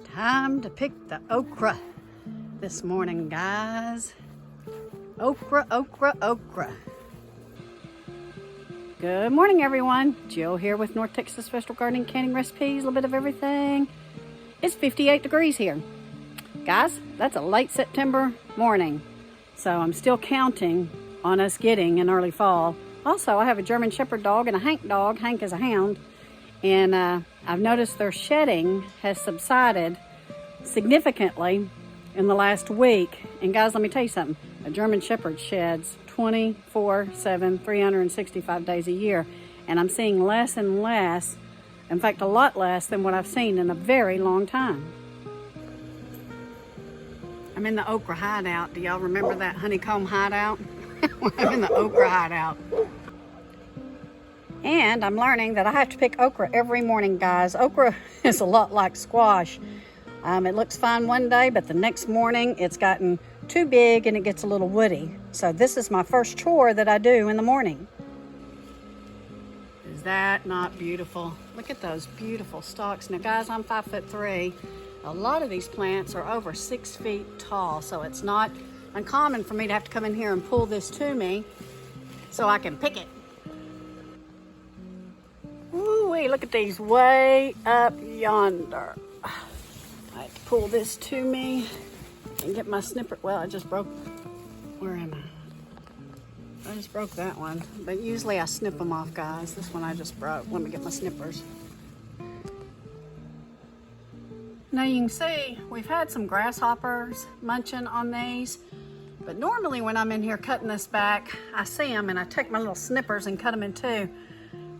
Time to pick the okra this morning, guys. Okra, okra, okra. Good morning, everyone. Jill here with North Texas Vegetable Gardening, Canning Recipes, a little bit of everything. It's 58 degrees here. Guys, that's a late September morning, so I'm still counting on us getting an early fall. Also, I have a German Shepherd dog and a Hank dog. Hank is a hound, and I've noticed their shedding has subsided significantly in the last week. And guys, let me tell you something. A German Shepherd sheds 24/7, 365 days a year. And I'm seeing less and less, in fact, a lot less than what I've seen in a very long time. I'm in the okra hideout. Do y'all remember that honeycomb hideout? I'm in the okra hideout. And I'm learning that I have to pick okra every morning, guys. Okra is a lot like squash. It looks fine one day, but the next morning it's gotten too big and it gets a little woody. So this is my first chore that I do in the morning. Is that not beautiful? Look at those beautiful stalks. Now guys, I'm 5'3". A lot of these plants are over 6 feet tall, so it's not uncommon for me to have to come in here and pull this to me so I can pick it. Ooh-wee, look at these way up yonder. I have to pull this to me and get my snipper. Well, I just broke, where am I? I just broke that one, but usually I snip them off, guys. This one I just broke. Let me get my snippers. Now you can see we've had some grasshoppers munching on these, but normally when I'm in here cutting this back, I see them and I take my little snippers and cut them in two.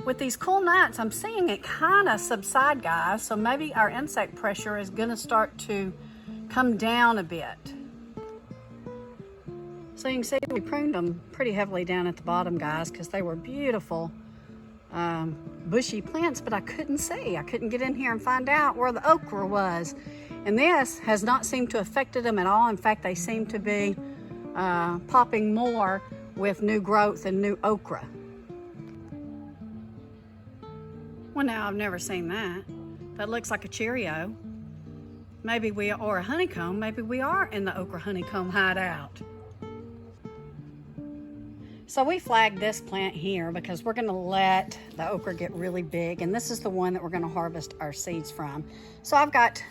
With these cool nights, I'm seeing it kind of subside, guys, so maybe our insect pressure is going to start to come down a bit. So you can see we pruned them pretty heavily down at the bottom, guys, because they were beautiful bushy plants, but I couldn't see. I couldn't get in here and find out where the okra was. And this has not seemed to have affected them at all. In fact, they seem to be popping more with new growth and new okra. Well, now I've never seen that. That looks like a Cheerio. Maybe we are, or a honeycomb. Maybe we are in the okra honeycomb hideout. So we flagged this plant here because we're gonna let the okra get really big, and this is the one that we're gonna harvest our seeds from. So I've got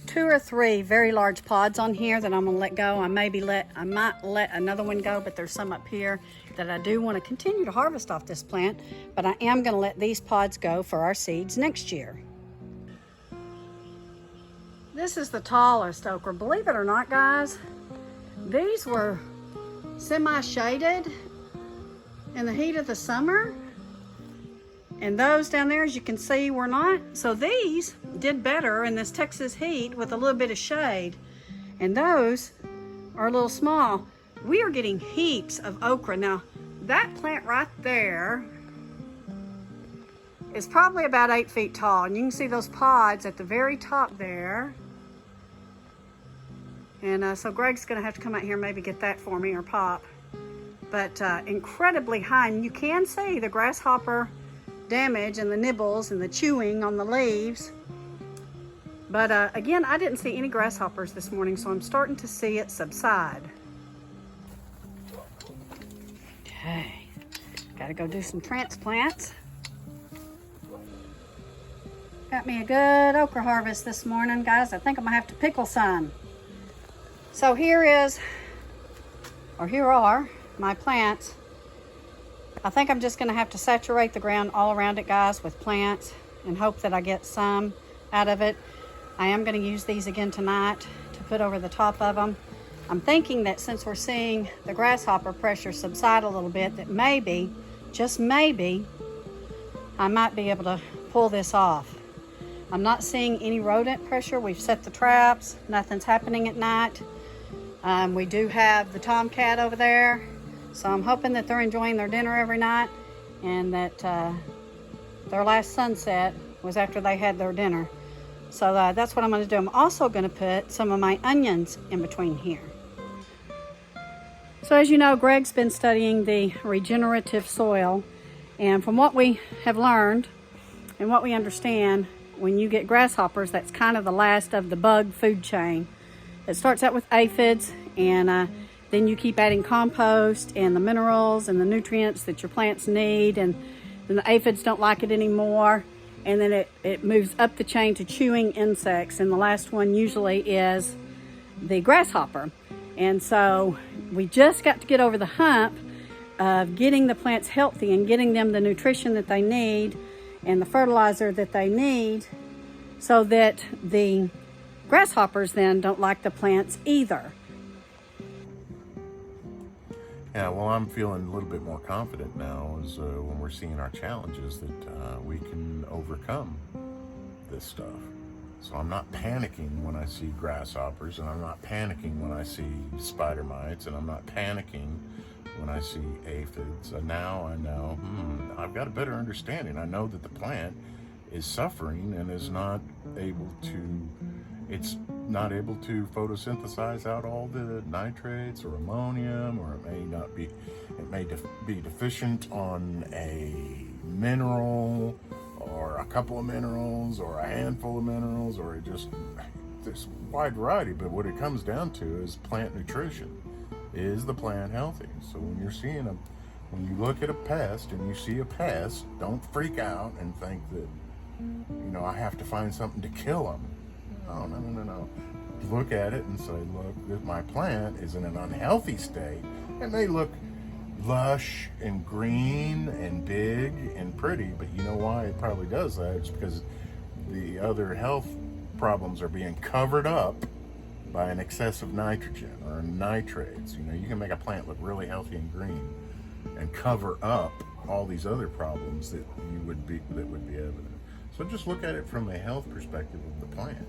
2 or 3 very large pods on here that I'm gonna let go. I might let another one go, but there's some up here that I do want to continue to harvest off this plant, but I am gonna let these pods go for our seeds next year. This is the tallest okra. Believe it or not, guys, these were semi-shaded in the heat of the summer, and those down there, as you can see, were not. So these did better in this Texas heat with a little bit of shade, and those are a little small. We are getting heaps of okra. Now, that plant right there is probably about 8 feet tall, and you can see those pods at the very top there. And so Greg's gonna have to come out here and maybe get that for me, or Pop. But incredibly high, and you can see the grasshopper damage and the nibbles and the chewing on the leaves. But again, I didn't see any grasshoppers this morning, so I'm starting to see it subside. Okay, gotta go do some transplants. Got me a good okra harvest this morning, guys. I think I'm gonna have to pickle some. So here are my plants. I think I'm just gonna have to saturate the ground all around it, guys, with plants and hope that I get some out of it. I am gonna use these again tonight to put over the top of them. I'm thinking that since we're seeing the grasshopper pressure subside a little bit, that maybe, just maybe, I might be able to pull this off. I'm not seeing any rodent pressure. We've set the traps, nothing's happening at night. We do have the tomcat over there, so I'm hoping that they're enjoying their dinner every night, and that their last sunset was after they had their dinner. So that's what I'm going to do. I'm also going to put some of my onions in between here. So as you know, Greg's been studying the regenerative soil, and from what we have learned and what we understand, when you get grasshoppers, that's kind of the last of the bug food chain. It starts out with aphids, and then you keep adding compost and the minerals and the nutrients that your plants need, and then the aphids don't like it anymore, and then it moves up the chain to chewing insects, and the last one usually is the grasshopper. And so we just got to get over the hump of getting the plants healthy and getting them the nutrition that they need and the fertilizer that they need, so that the grasshoppers then don't like the plants either. Yeah, well, I'm feeling a little bit more confident now as when we're seeing our challenges that we can overcome this stuff. So I'm not panicking when I see grasshoppers, and I'm not panicking when I see spider mites, and I'm not panicking when I see aphids. And now I know, I've got a better understanding. I know that the plant is suffering and is not able to, it's not able to photosynthesize out all the nitrates or ammonium, or it may not be, it may be deficient on a mineral or a couple of minerals or a handful of minerals, or it just, there's a wide variety. But what it comes down to is plant nutrition. Is the plant healthy? So when you're seeing when you look at a pest and you see a pest, don't freak out and think that, I have to find something to kill them. Oh, no. Look at it and say, look, if my plant is in an unhealthy state, it may look lush and green and big and pretty, but you know why it probably does that? It's because the other health problems are being covered up by an excess of nitrogen or nitrates. You can make a plant look really healthy and green and cover up all these other problems that would be evident. So just look at it from a health perspective of the plant.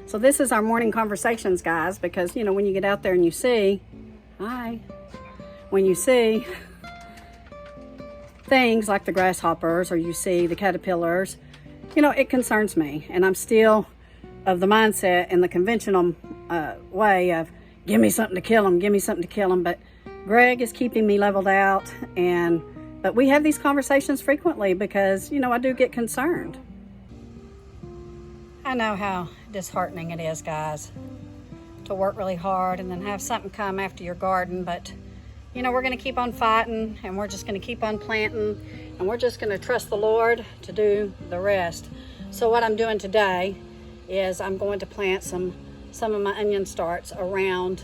So this is our morning conversations, guys, because when you get out there and you see, when you see things like the grasshoppers, or you see the caterpillars, it concerns me, and I'm still of the mindset and the conventional way of give me something to kill them, but Greg is keeping me leveled out, but we have these conversations frequently because I do get concerned. I know how disheartening it is, guys, to work really hard and then have something come after your garden, but we're going to keep on fighting, and we're just going to keep on planting, and we're just going to trust the Lord to do the rest. So what I'm doing today is I'm going to plant some of my onion starts around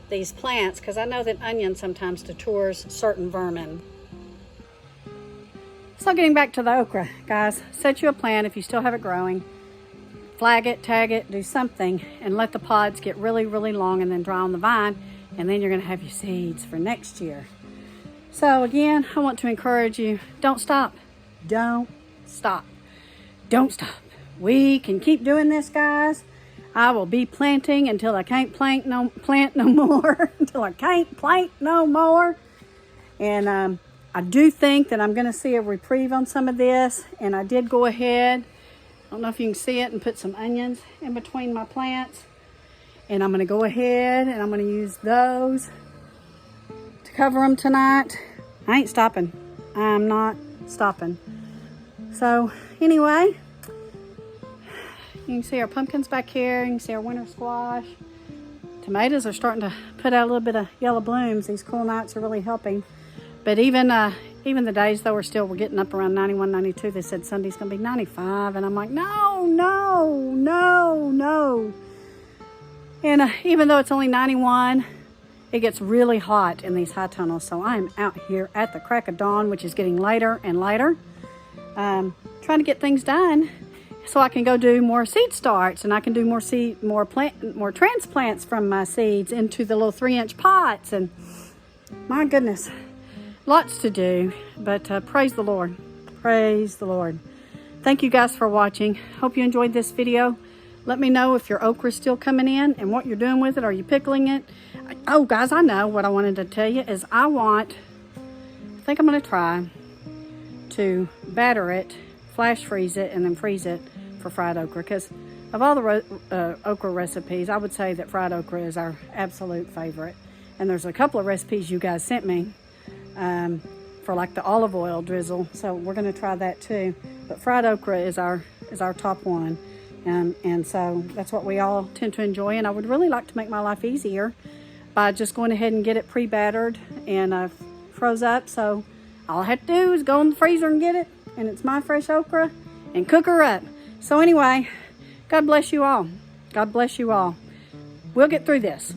these plants, because I know that onion sometimes deters certain vermin. So getting back to the okra, guys, set you a plan if you still have it growing. Flag it, tag it, do something, and let the pods get really, really long and then dry on the vine, and then you're going to have your seeds for next year. So again, I want to encourage you, don't stop. Don't stop. Don't stop. We can keep doing this, guys. I will be planting until I can't plant no more, until I can't plant no more. And I do think that I'm going to see a reprieve on some of this, and I did go ahead, I don't know if you can see it, and put some onions in between my plants. And I'm going to go ahead and I'm going to use those to cover them tonight. I ain't stopping. I'm not stopping. So anyway, you can see our pumpkins back here. You can see our winter squash. Tomatoes are starting to put out a little bit of yellow blooms. These cool nights are really helping. But even the days, though, we're getting up around 91, 92. They said Sunday's going to be 95. And I'm like, no. And even though it's only 91, it gets really hot in these high tunnels. So I'm out here at the crack of dawn, which is getting later and later, trying to get things done so I can go do more seed starts, and I can do more transplants from my seeds into the little 3-inch pots. And my goodness, lots to do, but praise the Lord. Praise the Lord. Thank you guys for watching. Hope you enjoyed this video. Let me know if your okra is still coming in and what you're doing with it. Are you pickling it? Oh, guys, I know what I wanted to tell you is I think I'm going to try to batter it, flash freeze it, and then freeze it for fried okra. Because of all the okra recipes, I would say that fried okra is our absolute favorite. And there's a couple of recipes you guys sent me for like the olive oil drizzle. So we're going to try that too. But fried okra is our top one. And so that's what we all tend to enjoy. And I would really like to make my life easier by just going ahead and get it pre-battered and froze up. So all I have to do is go in the freezer and get it, and it's my fresh okra, and cook her up. So anyway, God bless you all. God bless you all. We'll get through this.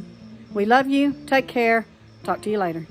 We love you. Take care. Talk to you later.